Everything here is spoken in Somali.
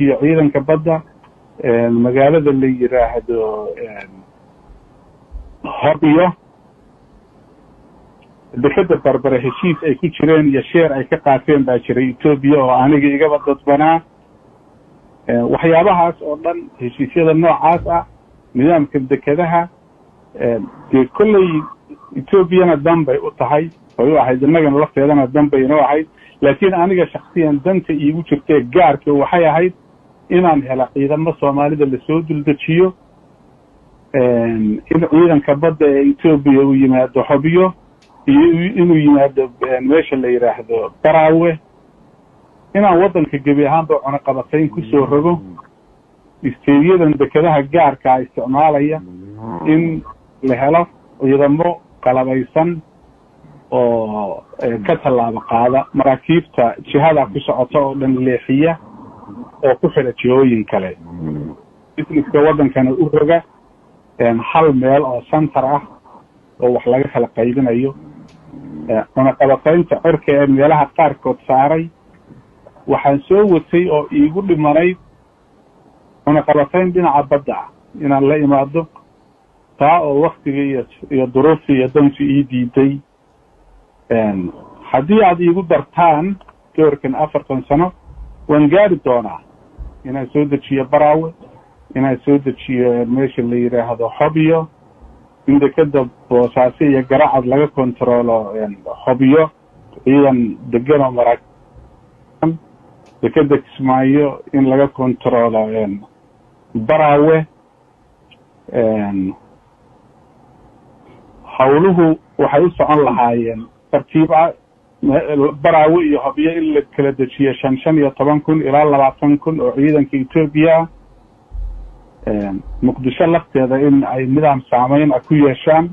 dejiyo ciidanka badda magaalada la yiraahdo Hobyo dekada Berbera heshiis ay ku jireen iyo sheer ay ka qaateen baa jiray Ethiopia oo aniga igaba dadbanaa waxyaabahaas oo dhan heshiisyada noocaas ah nidaamka dekadaha kullay Ethiopia dambay u tahay oo ahayd inagana lafteedana dambay inoo ahayd laakiin aniga shakhsiyan danta iigu jirtay gaarka waxay ahayd inaan helo ciidamo Soomaalida la soo duldajiyo in ciidanka badda ee Ethiopia uu yimaado Hobyo inuu yimaado meesha la yiraahdo Barawe inaan wadanka gabi ahaanba cunaqabatayn ku soo rogo isteediyadan dekadaha gaarka ah isticmaalaya in la helo ciidamo qalabaysan oo ka talaabo qaada maraakiibta jihada ku socota oo dhan leexiya oo ku xira jihooyin kale isla wadankana u roga hal meel oo center ah oo wax laga kala qaybinayo cunaqabataynta cirka ee meelaha qaarkood saaray waxaan soo watay oo iigu dhimanayd cunaqabatayn dhinaca badda ah inaan la imaado taa oo waqtiga iyo duruufta iyo dantu ii diiday haddii aad iigu dartaan doorkan 4 sano waan gaari doonaa inaan soo dejiyo Barawe inaan soo dejiyo meesha la yiraahdo Hobyo in dekada Boosaaso iyo Garacad laga kontrolo Hobyo ciidan degan oo maraakiib dekada Kismaayo in laga kontrolo Barawe hawluhu waxay u socon lahaayeen tartiib ah Barawe iyo Hobyo in la kala dejiyo 15,000 ilaa 20,000 oo ciidanka Ethiopia Muqdisho lafteeda in ay nidaam saameyn ku yeeshaan